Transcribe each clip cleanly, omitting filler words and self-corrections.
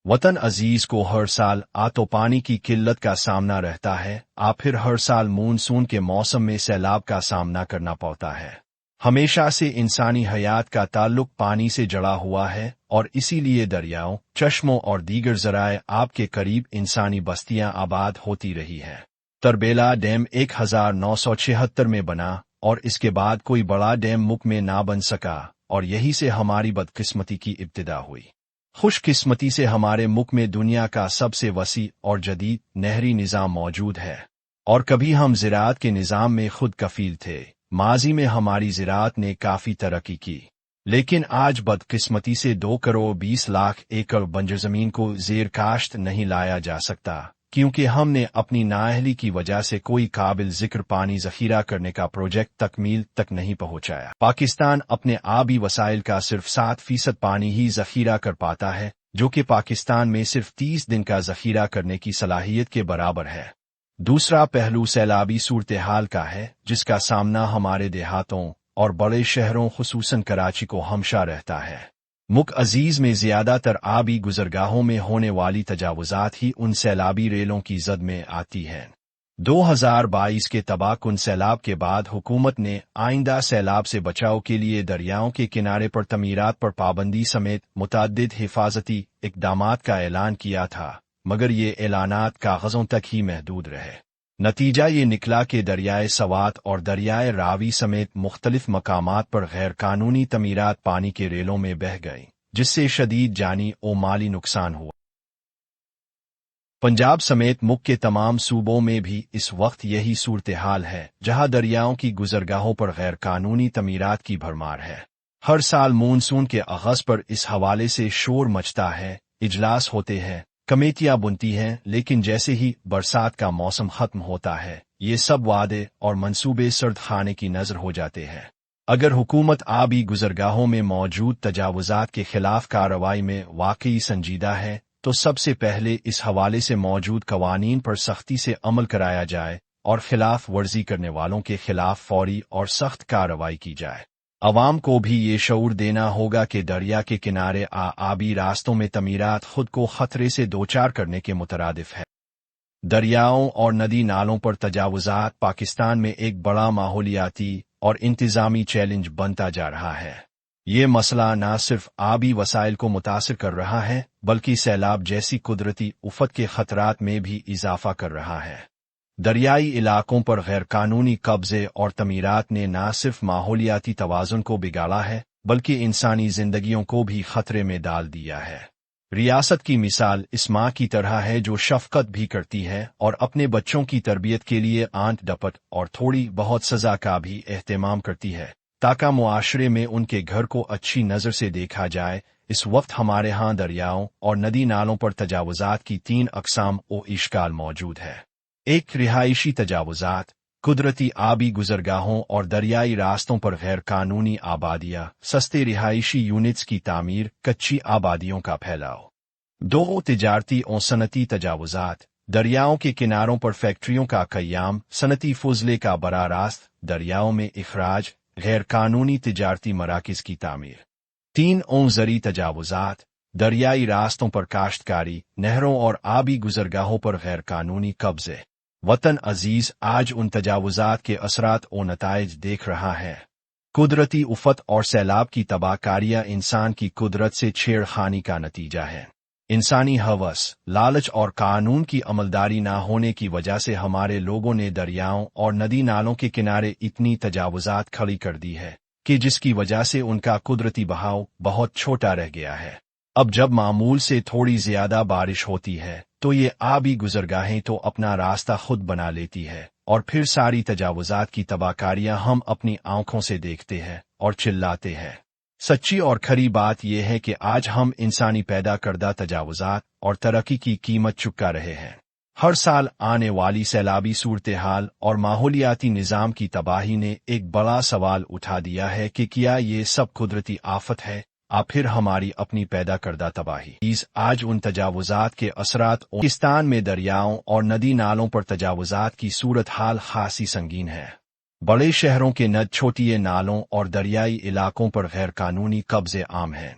वतन अजीज को हर साल आतो पानी की किल्लत का सामना रहता है, फिर हर साल मानसून के मौसम में सैलाब का सामना करना पड़ता है। हमेशा से इंसानी हयात का ताल्लुक पानी से जुड़ा हुआ है और इसीलिए दरियाओं, चश्मों और दीगर ज़राए आब के करीब इंसानी बस्तियां आबाद होती रही हैं। तरबेला डैम 1976 में बना और इसके बाद कोई बड़ा डैम मुल्क में ना बन सका और यही से हमारी बदकिस्मती की इब्तिदा हुई। खुशकिस्मती से हमारे मुल्क में दुनिया का सबसे वसी और जदीद नहरी निज़ाम मौजूद है और कभी हम ज़राअत के निज़ाम में खुद कफील थे। माजी में हमारी ज़राअत ने काफ़ी तरक्की की, लेकिन आज बदकिस्मती से 2 करोड़ 20 लाख एकड़ बंजर ज़मीन को ज़ेर काश्त नहीं लाया जा सकता, क्योंकि हमने अपनी नाअहली की वजह से कोई काबिल ज़िक्र पानी ज़ख़ीरा करने का प्रोजेक्ट तकमील तक नहीं पहुंचाया। पाकिस्तान अपने आबी वसाइल का सिर्फ 7% पानी ही ज़ख़ीरा कर पाता है, जो कि पाकिस्तान में सिर्फ 30 दिन का ज़ख़ीरा करने की सलाहियत के बराबर है। दूसरा पहलू सैलाबी सूरत हाल का है, जिसका सामना हमारे देहातों और बड़े शहरों खुसूसन कराची को हमेशा रहता है। मुल्क अजीज में ज़्यादातर आबी गुज़रगाहों में होने वाली तजावुज़ात ही उन सैलाबी रेलों की जद में आती हैं। 2022 के तबाहकुन सैलाब के बाद हुकूमत ने आइंदा सैलाब से बचाव के लिए दरियाओं के किनारे पर तमीरात पर पाबंदी समेत मुतअद्दिद हिफाजती इक़दामात का ऐलान किया था, मगर ये ऐलानात कागज़ों तक ही महदूद रहे। नतीजा ये निकला कि दरियाए सवात और दरियाए रावी समेत मुख्तलिफ मकामात पर गैर कानूनी तमीरात पानी के रेलों में बह गईं, जिससे शदीद जानी और माली नुकसान हुआ। पंजाब समेत मुल्क के तमाम सूबों में भी इस वक्त यही सूरत हाल है, जहां दरियाओं की गुज़रगाहों पर गैर कानूनी तमीरात की भरमार है। हर साल मानसून के आगाज़ पर इस हवाले से शोर मचता है, इजलास होते हैं, कमेटियां बुनती हैं, लेकिन जैसे ही बरसात का मौसम खत्म होता है, ये सब वादे और मंसूबे सर्द खाने की नजर हो जाते हैं। अगर हुकूमत आबी गुज़रगाहों में मौजूद तजावुज़ात के खिलाफ कार्रवाई में वाकई संजीदा है, तो सबसे पहले इस हवाले से मौजूद कवानीन पर सख्ती से अमल कराया जाए और खिलाफ वर्जी करने वालों के खिलाफ फौरी और सख्त कार्रवाई की जाए। अवाम को भी ये शऊर देना होगा कि दरिया के किनारे आबी रास्तों में तमीरात खुद को खतरे से दोचार करने के मुतरादिफ है। दरियाओं और नदी नालों पर तजावुज़ात पाकिस्तान में एक बड़ा माहौलियाती और इंतज़ामी चैलेंज बनता जा रहा है। ये मसला न सिर्फ आबी वसाइल को मुतासिर कर रहा है, बल्कि सैलाब जैसी कुदरती उफ़त के खतरात में भी इजाफा कर रहा है। दरियाई इलाकों पर गैर कानूनी कब्जे और तमीरात ने न सिर्फ माहौलियाती तवाज़ुन को बिगाड़ा है, बल्कि इंसानी जिंदगियों को भी खतरे में डाल दिया है। रियासत की मिसाल इस माँ की तरह है जो शफ़क़त भी करती है और अपने बच्चों की तरबियत के लिए आंट डपट और थोड़ी बहुत सज़ा का भी एहतमाम करती है, ताकि मुआशरे में उनके घर को अच्छी नज़र से देखा जाए। इस वक्त हमारे यहाँ दरियाओं और नदी नालों पर तजावुज़ात की 3 अक़साम ओ इश्काल मौजूद है। एक, रिहायशी तजावुज़ात, कुदरती आबी गुज़रगाहों और दरियाई रास्तों पर गैर कानूनी आबादियाँ, सस्ते रिहायशी यूनिट्स की तामीर, कच्ची आबादियों का फैलाव। 2, तिजारती और सनती तजावुज़ात, दरियाओं के किनारों पर फैक्ट्रियों का क़याम, सनती फुज़ले का बराह रास्त दरियाओं में इखराज, गैर कानूनी तिजारती मराकिज़ की तामीर। 3, ज़री तजावुज़ात, दरियाई रास्तों पर काश्तकारी, नहरों और आबी गुज़रगाहों पर गैर कानूनी कब्ज़े। वतन अजीज आज उन तजावुज़ात के असरात और नताइज देख रहा है। कुदरती उफ़त और सैलाब की तबाहकारियाँ इंसान की कुदरत से छेड़खानी का नतीजा है। इंसानी हवस, लालच और कानून की अमलदारी ना होने की वजह से हमारे लोगों ने दरियाओं और नदी नालों के किनारे इतनी तजावुज़ात खड़ी कर दी है कि जिसकी वजह से उनका कुदरती बहाव बहुत छोटा रह गया है। अब जब मामूल से थोड़ी ज़्यादा बारिश होती है, तो ये आबी गुज़रगाहें तो अपना रास्ता खुद बना लेती है और फिर सारी तजावुज़ात की तबाहकारियाँ हम अपनी आंखों से देखते हैं और चिल्लाते हैं। सच्ची और खरी बात यह है कि आज हम इंसानी पैदा करदा तजावुज़ात और तरक्की की कीमत चुका रहे हैं। हर साल आने वाली सैलाबी सूरत हाल और माहौलियाती निज़ाम की तबाही ने एक बड़ा सवाल उठा दिया है कि क्या ये सब कुदरती आफत है फिर हमारी अपनी पैदा करदा तबाही। आज उन तजावुज़ात के असरात पाकिस्तान में दरियाओं और नदी नालों पर तजावुज़ात की सूरत हाल खासी संगीन है। बड़े शहरों के नद छोटी नालों और दरियाई इलाकों पर गैर कानूनी कब्जे आम हैं।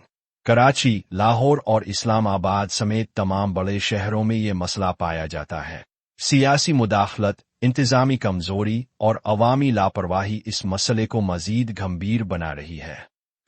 कराची, लाहौर और इस्लामाबाद समेत तमाम बड़े शहरों में ये मसला पाया जाता है। सियासी मुदाखलत, इंतजामी कमजोरी और अवामी लापरवाही इस मसले को मजीद गंभीर बना रही है।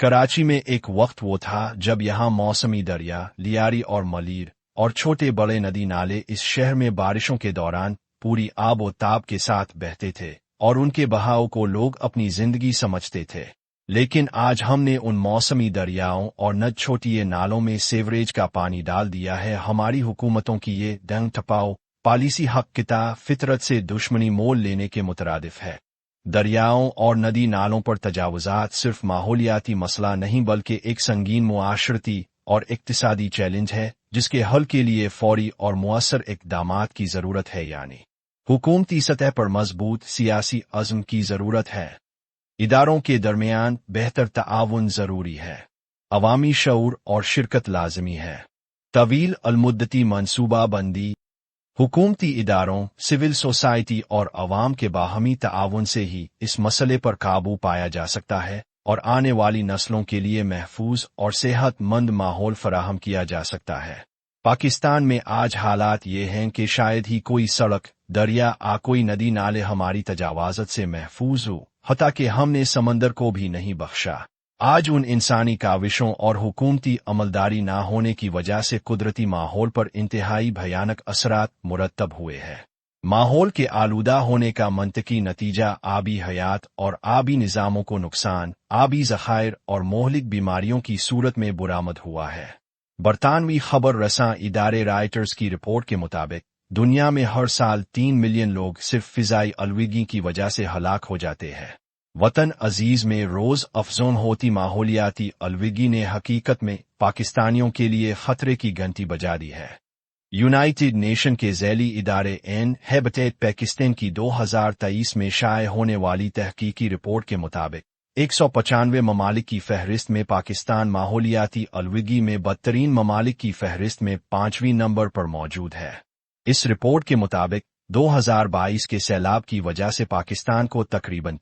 कराची में एक वक्त वो था जब यहाँ मौसमी दरिया, लियारी और मलीर और छोटे बड़े नदी नाले इस शहर में बारिशों के दौरान पूरी आबो ताब के साथ बहते थे और उनके बहाव को लोग अपनी जिंदगी समझते थे। लेकिन आज हमने उन मौसमी दरियाओं और नद छोटी नालों में सीवरेज का पानी डाल दिया है। हमारी हुकूमतों की ये डंग टपाओ पॉलिसी हक किता फितरत से दुश्मनी मोल लेने के मुतरादिफ है। दरियाओं और नदी नालों पर तजावुजात सिर्फ माहौलियाती मसला नहीं बल्कि एक संगीन मुआशरती और इक्तिसादी चैलेंज है जिसके हल के लिए फौरी और मुअस्सर इक़दामात की ज़रूरत है। यानी हुकूमती सतह पर मजबूत सियासी अज़्म की ज़रूरत है। इदारों के दरमियान बेहतर ताआवुन ज़रूरी है। अवामी शऊर और शिरकत लाज़मी है। तवील अलमुद्दती मनसूबा बंदी, हुकूमती इदारों, सिविल सोसाइटी और अवाम के बाहमी ताआवुन से ही इस मसले पर काबू पाया जा सकता है और आने वाली नस्लों के लिए महफूज और सेहतमंद माहौल फराहम किया जा सकता है। पाकिस्तान में आज हालात ये हैं कि शायद ही कोई सड़क, दरिया कोई नदी नाले हमारी तजावाज़त से महफूज हो, हत्ता कि हमने समंदर को भी नहीं बख्शा। आज उन इंसानी काविशों और हुकूमती अमलदारी ना होने की वजह से कुदरती माहौल पर इंतहाई भयानक असरात मुरतब हुए हैं। माहौल के आलूदा होने का मंतकी नतीजा आबी हयात और आबी निज़ामों को नुकसान, आबी ज़खायर और मोहलिक बीमारियों की सूरत में बरामद हुआ है। बरतानवी खबर रसां इदारे राइटर्स की रिपोर्ट के मुताबिक दुनिया में हर साल 3 मिलियन लोग सिर्फ फिजाई आलूदगी की वजह से हलाक हो जाते हैं। वतन अजीज में रोज अफजोन होती माहौलियाती आलूदगी ने हकीकत में पाकिस्तानियों के लिए खतरे की घंटी बजा दी है। यूनाइटेड नेशन के ज़ैली इदारे हैबिटेट पाकिस्तान की 2023 में शाये होने वाली तहकीकी रिपोर्ट के मुताबिक 195 ममालिक की फहरिस्त में पाकिस्तान माहौलियाती आलूदगी में बदतरीन ममालिक की फहरिस्त में 5वें नंबर पर मौजूद है। इस रिपोर्ट के मुताबिक 2022 के सैलाब की वजह से पाकिस्तान को तकरीबन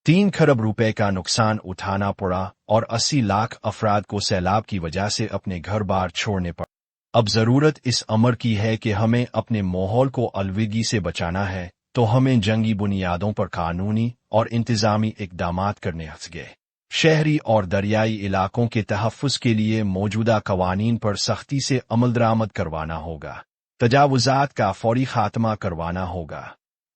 3 खरब रुपए का नुकसान उठाना पड़ा और 80 लाख अफराद को सैलाब की वजह से अपने घर बार छोड़ने पड़े। अब जरूरत इस अमर की है कि हमें अपने माहौल को आलूदगी से बचाना है तो हमें जंगी बुनियादों पर कानूनी और इंतजामी इक़दामात करने होंगे। शहरी और दरियाई इलाकों के तहफ़्फ़ुज़ के लिए मौजूदा कवानीन पर सख्ती से अमलदरामद करवाना होगा। तजावुज़ात का फौरी खात्मा करवाना होगा।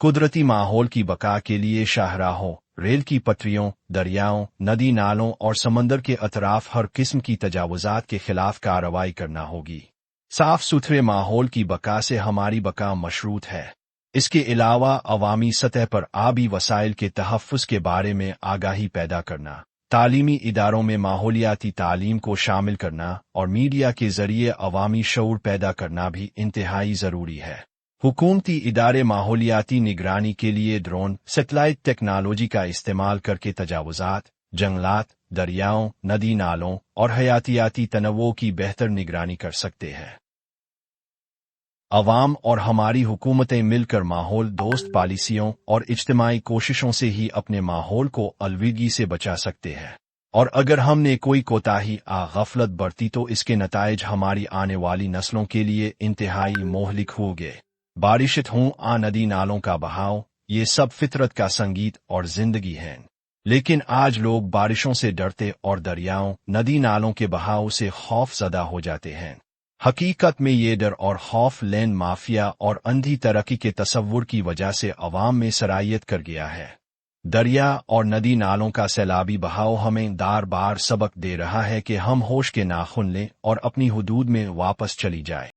कुदरती माहौल की बका के लिए शाहराहों, रेल की पटरियों, दरियाओं, नदी नालों और समंदर के अतराफ हर किस्म की तजावुज़ात के खिलाफ कार्रवाई करना होगी। साफ सुथरे माहौल की बका से हमारी बका मशरूत है। इसके अलावा अवामी सतह पर आबी वसाइल के तहफ़्फ़ुज़ के बारे में आगाही पैदा करना, तालीमी इदारों में माहौलियाती तालीम को शामिल करना और मीडिया के ज़रिए अवामी शऊर पैदा करना भी इंतहाई ज़रूरी है। हुकूमती इदारे माहौलियाती निगरानी के लिए ड्रोन, सेटेलाइट टेक्नोलॉजी का इस्तेमाल करके तजावुज़ात, जंगलात, दरियाओं, नदी नालों और हयातियाती तनवो की बेहतर निगरानी कर सकते हैं। अवाम और हमारी हुकूमतें मिलकर माहौल दोस्त पॉलिसियों और इज्तिमाई कोशिशों से ही अपने माहौल को आलूदगी से बचा सकते हैं। और अगर हमने कोई कोताही गफलत बरती तो इसके नताइज हमारी आने वाली नस्लों के लिए इंतहाई मोहलिक होंगे। बारिशत हों नदी नालों का बहाव, ये सब फितरत का संगीत और जिंदगी है। लेकिन आज लोग बारिशों से डरते और दरियाओं, नदी नालों के बहाव से खौफज़दा हो जाते हैं। हकीकत में ये डर और खौफ लैंड माफिया और अंधी तरक्की के तसव्वुर की वजह से अवाम में सरायत कर गया है। दरिया और नदी नालों का सैलाबी बहाव हमें बार बार सबक दे रहा है कि हम होश के नाखुन लें और अपनी हुदूद में वापस चली जाए।